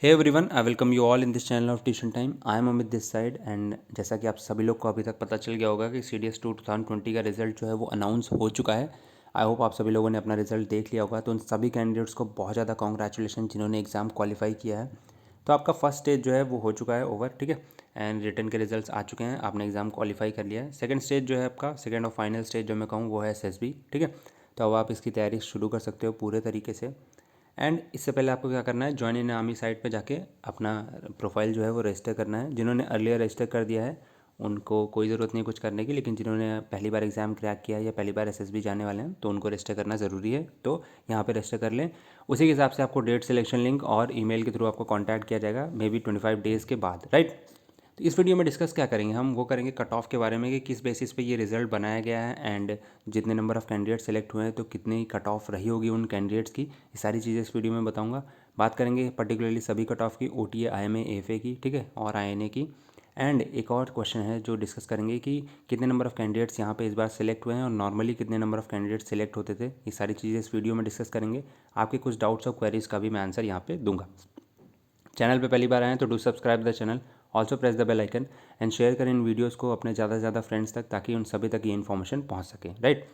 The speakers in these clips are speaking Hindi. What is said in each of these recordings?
Hey everyone, I welcome you all in this channel of tuition time. I am Amit this side and जैसा कि आप सभी लोग को अभी तक पता चल गया होगा कि CDS 2 2020 का रिजल्ट जो है वो अनाउंस हो चुका है। आई होप आप सभी लोगों ने अपना रिजल्ट देख लिया होगा। तो उन सभी कैंडिडेट्स को बहुत ज़्यादा कॉन्ग्रेचुलेशन जिन्होंने एग्ज़ाम क्वालिफाई किया है। तो आपका फर्स्ट स्टेज जो है वो हो चुका है ओवर, ठीक है। एंड रिटर्न के रिजल्ट्स आ चुके हैं, आपने एग्ज़ाम क्वालिफाई कर लिया है। सेकंड स्टेज जो है आपका, सेकंड और फाइनल स्टेज जो मैं कहूँ वो है SSB, ठीक है। तो अब आप इसकी तैयारी शुरू कर सकते हो पूरे तरीके से। एंड इससे पहले आपको क्या करना है, ज्वाइन इन आर्मी साइट पे जाके अपना प्रोफाइल जो है वो रजिस्टर करना है। जिन्होंने अर्लियर रजिस्टर कर दिया है उनको कोई ज़रूरत नहीं कुछ करने की, लेकिन जिन्होंने पहली बार एग्ज़ाम क्रैक किया है या पहली बार SSB जाने वाले हैं तो उनको रजिस्टर करना ज़रूरी है। तो यहाँ पे रजिस्टर कर लें। उसी के हिसाब से आपको डेट सिलेक्शन लिंक और ईमेल के थ्रू आपको कॉन्टैक्ट किया जाएगा, मे बी 25 डेज़ के बाद, राइट। तो इस वीडियो में डिस्कस क्या करेंगे, हम वो करेंगे कट ऑफ के बारे में कि किस बेसिस पे ये रिज़ल्ट बनाया गया है एंड जितने नंबर ऑफ़ कैंडिडेट सेलेक्ट हुए हैं तो कितनी कट ऑफ रही होगी उन कैंडिडेट्स की। ये सारी चीज़ें इस वीडियो में बताऊंगा। बात करेंगे पर्टिकुलरली सभी कट ऑफ की, OTA, IMA, AFA की, ठीक है, और INA की। एंड एक और क्वेश्चन है जो डिस्कस करेंगे कि कितने नंबर ऑफ़ कैंडिडेट्स यहाँ पे इस बार सेलेक्ट हुए हैं और नॉर्मली कितने नंबर ऑफ़ कैंडिडेट्स सेलेक्ट होते थे। ये सारी चीज़ें इस वीडियो में डिस्कस करेंगे। आपके कुछ डाउट्स और क्वेरीज़ का भी मैं आंसर यहाँ पे दूंगा। चैनल पे पहली बार आए हैं तो do subscribe the channel, also press the bell icon and share करें इन वीडियोज़ को अपने ज़्यादा से ज़्यादा फ्रेंड्स तक, ताकि उन सभी तक ये इन्फॉर्मेशन पहुंच सके, राइट।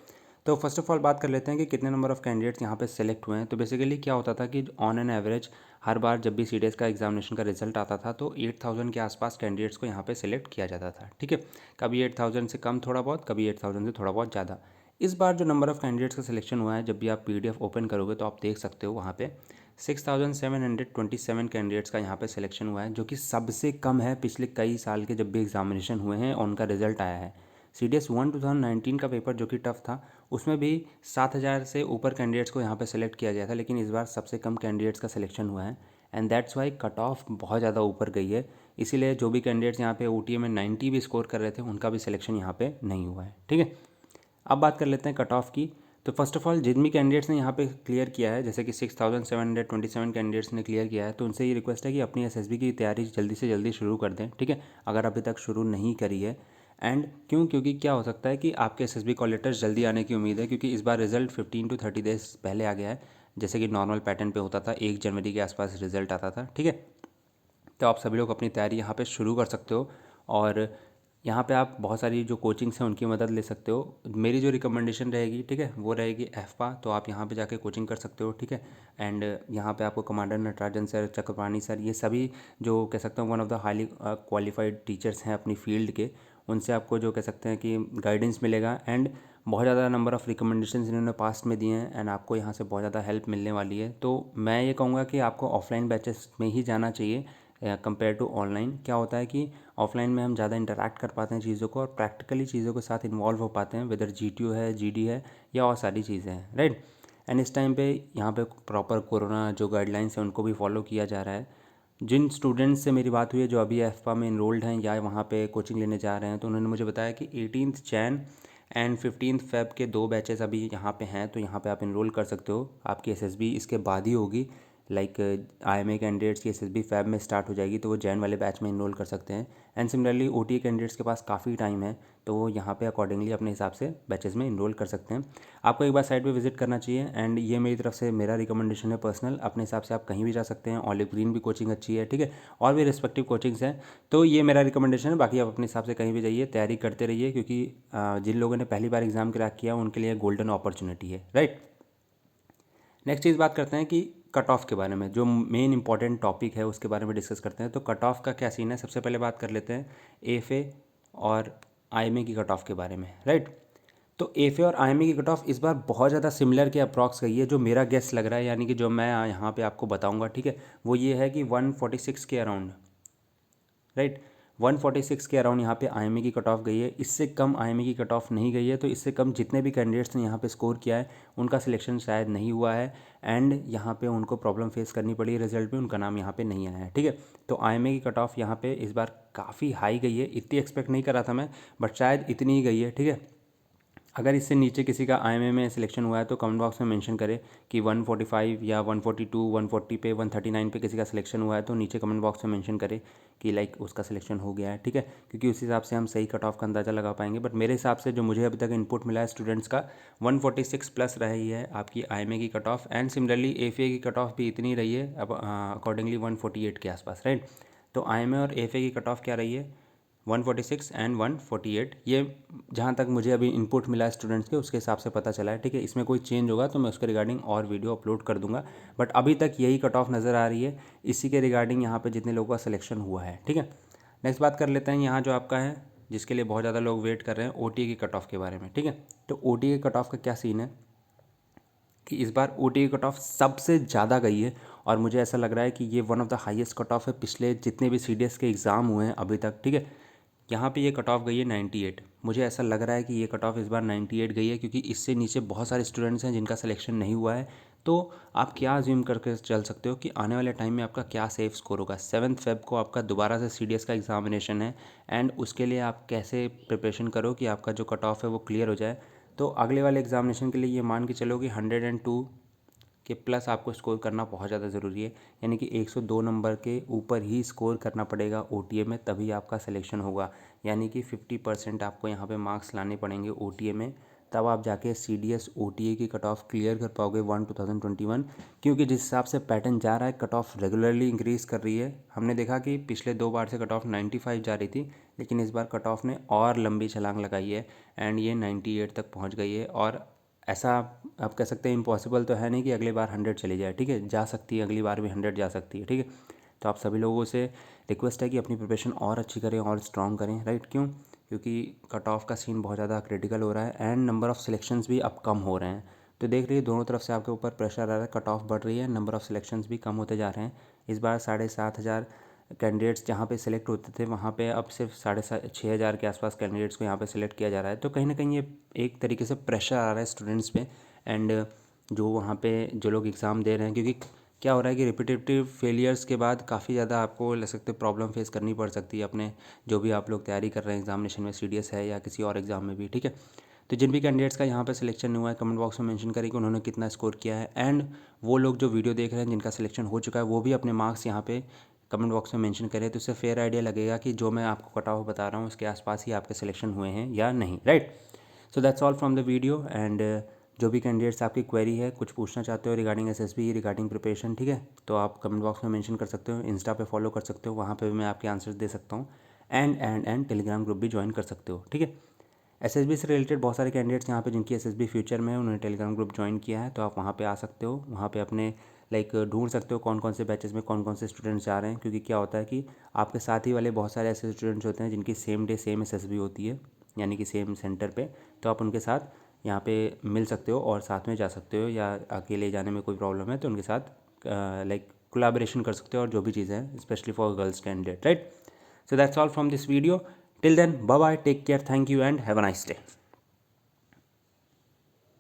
तो फर्स्ट ऑफ ऑल बात कर लेते हैं कि कितने नंबर ऑफ़ कैंडिडेट्स यहाँ पे सेलेक्ट हुए हैं। तो बेसिकली क्या होता था कि ऑन एन एवरेज हर बार जब भी CDS का एग्जामिनेशन का रिजल्ट आता था तो 8000 के आसपास कैंडिडेट्स को यहाँ पे सेलेक्ट किया जाता था, ठीक है। कभी 8000 से कम थोड़ा बहुत, कभी 8000 से थोड़ा बहुत ज़्यादा। इस बार जो नंबर ऑफ़ कैंडिडेट्स का सिलेक्शन हुआ है, जब भी आप PDF ओपन करोगे तो आप देख सकते हो वहाँ पे 6727 कैंडिडेट्स का यहाँ पे सिलेक्शन हुआ है, जो कि सबसे कम है पिछले कई साल के जब भी एग्जामिनेशन हुए हैं और उनका रिजल्ट आया है। CDS 1 2019 का पेपर जो कि टफ था, उसमें भी 7000 से ऊपर कैंडिडेट्स को यहाँ पे सेलेक्ट किया गया था, लेकिन इस बार सबसे कम कैंडिडेट्स का सिलेक्शन हुआ है and that's why cut off बहुत ज़्यादा ऊपर गई है। इसीलिए जो भी कैंडिडेट्स यहाँ पे OTA में 90 भी स्कोर कर रहे थे उनका भी सिलेक्शन यहाँ पे नहीं हुआ है, ठीक है। अब बात कर लेते हैं कट ऑफ की। तो फर्स्ट ऑफ ऑल जिन भी कैंडिडेट्स ने यहाँ पे क्लियर किया है, जैसे कि 6727 कैंडिडेट्स ने क्लियर किया है, तो उनसे ये रिक्वेस्ट है कि अपनी SSB की तैयारी जल्दी से जल्दी शुरू कर दें, ठीक है, अगर अभी तक शुरू नहीं करी है। एंड क्योंकि क्या हो सकता है कि आपके SSB कॉल लेटर्स जल्दी आने की उम्मीद है, क्योंकि इस बार रिजल्ट 15 to 30 डेज पहले आ गया है, जैसे कि नॉर्मल पैटर्न पे होता था 1 जनवरी के आसपास रिजल्ट आता था, ठीक है। तो आप सभी लोग अपनी तैयारी यहाँ पे शुरू कर सकते हो और यहाँ पे आप बहुत सारी जो कोचिंग्स हैं उनकी मदद ले सकते हो। मेरी जो रिकमेंडेशन रहेगी, ठीक है, वो रहेगी FPA, तो आप यहाँ पे जाके कोचिंग कर सकते हो, ठीक है। एंड यहाँ पे आपको commander Natarajan sir, Chakrapani sir, ये सभी जो कह सकते हैं one of the highly qualified teachers हैं अपनी फील्ड के, उनसे आपको जो कह सकते हैं कि गाइडेंस मिलेगा। एंड बहुत ज़्यादा नंबर ऑफ़ रिकमेंडेशंस इन्होंने पास्ट में दिए हैं एंड आपको यहाँ से बहुत ज़्यादा हेल्प मिलने वाली है। तो मैं ये कहूँगा कि आपको ऑफलाइन बैचेस में ही जाना चाहिए कंपेयर टू ऑनलाइन। क्या होता है कि ऑफलाइन में हम ज़्यादा इंटरेक्ट कर पाते हैं चीज़ों को और प्रैक्टिकली चीज़ों के साथ इन्वॉल्व हो पाते हैं, वेदर GTO है, GD है या और सारी चीज़ें हैं, राइट। एंड इस टाइम पे यहाँ पे प्रॉपर कोरोना जो गाइडलाइंस हैं उनको भी फॉलो किया जा रहा है। जिन स्टूडेंट्स से मेरी बात हुई है जो अभी FPA में इनरोल्ड हैं या वहाँ पे कोचिंग लेने जा रहे हैं, तो उन्होंने मुझे बताया कि 18 जैन एंड 15 फेब के 2 बैचेस अभी यहाँ पे हैं, तो यहाँ पे आप इनरोल कर सकते हो। आपकी SSB इसके बाद ही होगी, लाइक IMA कैंडिडेट्स की SSB फैब में स्टार्ट हो जाएगी, तो वो जैन वाले बैच में इनरोल कर सकते हैं। एंड सिमिलरली OTA कैंडिडेट्स के पास काफ़ी टाइम है, तो वो यहाँ पे अकॉर्डिंगली अपने हिसाब से बैचेस में इनरोल कर सकते हैं। आपको एक बार साइट पे विजिट करना चाहिए एंड ये मेरी तरफ से मेरा रिकमेंडेशन है पर्सनल। अपने हिसाब से आप कहीं भी जा सकते हैं, ऑलिव ग्रीन भी कोचिंग अच्छी है, ठीक है, और भी रिस्पेक्टिव कोचिंग्स हैं। तो ये मेरा रिकमेंडेशन है, बाकी आप अपने हिसाब से कहीं भी जाइए, तैयारी करते रहिए, क्योंकि जिन लोगों ने पहली बार एग्ज़ाम क्रैक किया उनके लिए गोल्डन अपॉर्चुनिटी है, राइट। नेक्स्ट चीज़ बात करते हैं कि कट ऑफ के बारे में, जो मेन इंपॉर्टेंट टॉपिक है उसके बारे में डिस्कस करते हैं। तो कट ऑफ का क्या सीन है, सबसे पहले बात कर लेते हैं AFA और IMA की कट ऑफ के बारे में, राइट। तो AFA और IMA की कट ऑफ इस बार बहुत ज़्यादा सिमिलर के अप्रॉक्स गई है, जो मेरा गेस लग रहा है, यानी कि जो मैं यहाँ पे आपको बताऊँगा, ठीक है, वो ये है कि 146 के अराउंड, राइट, 146 के अराउंड यहाँ पे IMA की कट ऑफ गई है। इससे कम IMA की कट ऑफ नहीं गई है, तो इससे कम जितने भी कैंडिडेट्स ने यहाँ पे स्कोर किया है उनका सिलेक्शन शायद नहीं हुआ है एंड यहाँ पे उनको प्रॉब्लम फेस करनी पड़ी है रिजल्ट में, उनका नाम यहाँ पे नहीं आया है, ठीक है। तो IMA की कट ऑफ यहाँ पे इस बार काफ़ी हाई गई है, इतनी एक्सपेक्ट नहीं करा था मैं, बट शायद इतनी ही गई है, ठीक है। अगर इससे नीचे किसी का IMA में सिलेक्शन हुआ है तो कमेंट बॉक्स में मेंशन करे कि 145 या 142, 140 पे, 139 पे किसी का सिलेक्शन हुआ है तो नीचे कमेंट बॉक्स में मेंशन करे कि लाइक उसका सिलेक्शन हो गया है, ठीक है। क्योंकि उस हिसाब से हम सही कट ऑफ का अंदाज़ा लगा पाएंगे। बट मेरे हिसाब से जो मुझे अभी तक इनपुट मिला है स्टूडेंट्स का 146 प्लस रही है आपकी IMA की cut off, and similarly AFA की कट ऑफ भी इतनी रही है अब अकॉर्डिंगली 148 के आसपास, राइट। तो IMA और AFA की कट ऑफ क्या रही है 146 एंड 148, ये जहाँ तक मुझे अभी इनपुट मिला है स्टूडेंट्स के उसके हिसाब से पता चला है, ठीक है। इसमें कोई चेंज होगा तो मैं उसके रिगार्डिंग और वीडियो अपलोड कर दूंगा, बट अभी तक यही कट ऑफ नज़र आ रही है इसी के रिगार्डिंग यहाँ पे जितने लोगों का सिलेक्शन हुआ है, ठीक है। नेक्स्ट बात कर लेते हैं यहाँ जो आपका है जिसके लिए बहुत ज़्यादा लोग वेट कर रहे हैं OTA की कट ऑफ के बारे में, ठीक है। तो OTA की कट ऑफ का क्या सीन है कि इस बार OTA की कट ऑफ सबसे ज़्यादा गई है और मुझे ऐसा लग रहा है कि ये one of the highest cut off है पिछले जितने भी CDS के एग्ज़ाम हुए हैं अभी तक, ठीक है। यहाँ पे ये कट ऑफ गई है 98। मुझे ऐसा लग रहा है कि ये कट ऑफ इस बार 98 गई है क्योंकि इससे नीचे बहुत सारे स्टूडेंट्स हैं जिनका सिलेक्शन नहीं हुआ है। तो आप क्या अज्यूम करके चल सकते हो कि आने वाले टाइम में आपका क्या सेफ स्कोर होगा। 7 फेब को आपका दोबारा से CDS का एग्जामिनेशन है एंड उसके लिए आप कैसे प्रिपरेशन करो कि आपका जो कट ऑफ है वो क्लियर हो जाए। तो अगले वाले एग्जामिनेशन के लिए ये मान के चलो कि 102 के प्लस आपको स्कोर करना बहुत ज़्यादा ज़रूरी है, यानी कि 102 नंबर के ऊपर ही स्कोर करना पड़ेगा OTA में, तभी आपका सिलेक्शन होगा। यानी कि 50% आपको यहाँ पे मार्क्स लाने पड़ेंगे OTA में, तब आप जाके CDS OTA की कट ऑफ क्लियर कर पाओगे 2021। क्योंकि जिस हिसाब से पैटर्न जा रहा है कट ऑफ रेगुलरली इंक्रीज़ कर रही है। हमने देखा कि पिछले 2 बार से कट ऑफ 95 जा रही थी, लेकिन इस बार कट ऑफ ने और लंबी छलांग लगाई है एंड ये 98 तक पहुँच गई है। और ऐसा आप कह सकते हैं इम्पॉसिबल तो है नहीं कि अगली बार 100 चली जाए, ठीक है। जा सकती है, अगली बार भी 100 जा सकती है, ठीक है। तो आप सभी लोगों से रिक्वेस्ट है कि अपनी प्रिपरेशन और अच्छी करें और स्ट्रॉन्ग करें, राइट। क्यों? क्योंकि कट ऑफ का सीन बहुत ज़्यादा क्रिटिकल हो रहा है एंड नंबर ऑफ़ सिलेक्शंस भी अब कम हो रहे हैं। तो देख रही है दोनों तरफ से आपके ऊपर प्रेशर आ रहा है, कट ऑफ बढ़ रही है, नंबर ऑफ़ सिलेक्शंस भी कम होते जा रहे हैं। इस बार 7,500 कैंडिडेट्स जहाँ पे सिलेक्ट होते थे वहाँ पे अब सिर्फ 6,500 के आसपास कैंडिडेट्स को यहाँ पे सिलेक्ट किया जा रहा है। तो कहीं ना कहीं ये एक तरीके से प्रेशर आ रहा है स्टूडेंट्स पे एंड जो वहाँ पे जो लोग एग्ज़ाम दे रहे हैं। क्योंकि क्या हो रहा है कि रिपीटेटिव फेलियर्स के बाद काफ़ी ज़्यादा आपको लग सकते प्रॉब्लम फेस करनी पड़ सकती है अपने जो भी आप लोग तैयारी कर रहे हैं एग्जामिनेशन में, CDS है या किसी और एग्ज़ाम में भी, ठीक है। तो जिन भी कैंडिडेट्स का यहाँ पे सिलेक्शन नहीं हुआ है कमेंट बॉक्स में मेंशन करें कि उन्होंने कितना स्कोर किया है एंड वो लोग जो वीडियो देख रहे हैं जिनका सिलेक्शन हो चुका है वो भी अपने मार्क्स यहाँ पे कमेंट बॉक्स में मेंशन करें। तो उससे फेयर आइडिया लगेगा कि जो मैं आपको कट ऑफ बता रहा हूँ उसके आसपास ही आपके सिलेक्शन हुए हैं या नहीं, right. So that's all from the video and जो भी कैंडिडेट्स आपकी क्वेरी है कुछ पूछना चाहते हो रिगार्डिंग SSB रिगार्डिंग प्रिपरेशन, ठीक है, तो आप कमेंट बॉक्स में मेंशन कर सकते हो, इंस्टा पे फॉलो कर सकते हो, वहाँ पे भी मैं आपके आंसर्स दे सकता हूँ एंड टेलीग्राम ग्रुप भी ज्वाइन कर सकते हो, ठीक है। SSB से रिलेटेड बहुत सारे कैंडिडेट्स यहाँ पे जिनकी SSB फ्यूचर में है उन्होंने टेलीग्राम ग्रुप ज्वाइन किया है, तो आप वहाँ पे आ सकते हो, वहाँ पे अपने लाइक ढूंढ सकते हो कौन कौन से बैचेस में कौन कौन से स्टूडेंट्स जा रहे हैं। क्योंकि क्या होता है कि आपके साथ ही वाले बहुत सारे ऐसे स्टूडेंट्स होते हैं जिनकी सेम डे सेम SSB होती है, यानी कि सेम सेंटर पे, तो आप उनके साथ यहाँ पे मिल सकते हो और साथ में जा सकते हो, या अकेले जाने में कोई प्रॉब्लम है तो उनके साथ लाइक कोलैबोरेशन कर सकते हो और जो भी चीज़ें हैं specially for girls candidate, right. So that's all from this video. Till then, bye bye, take care, thank you, and have a nice day.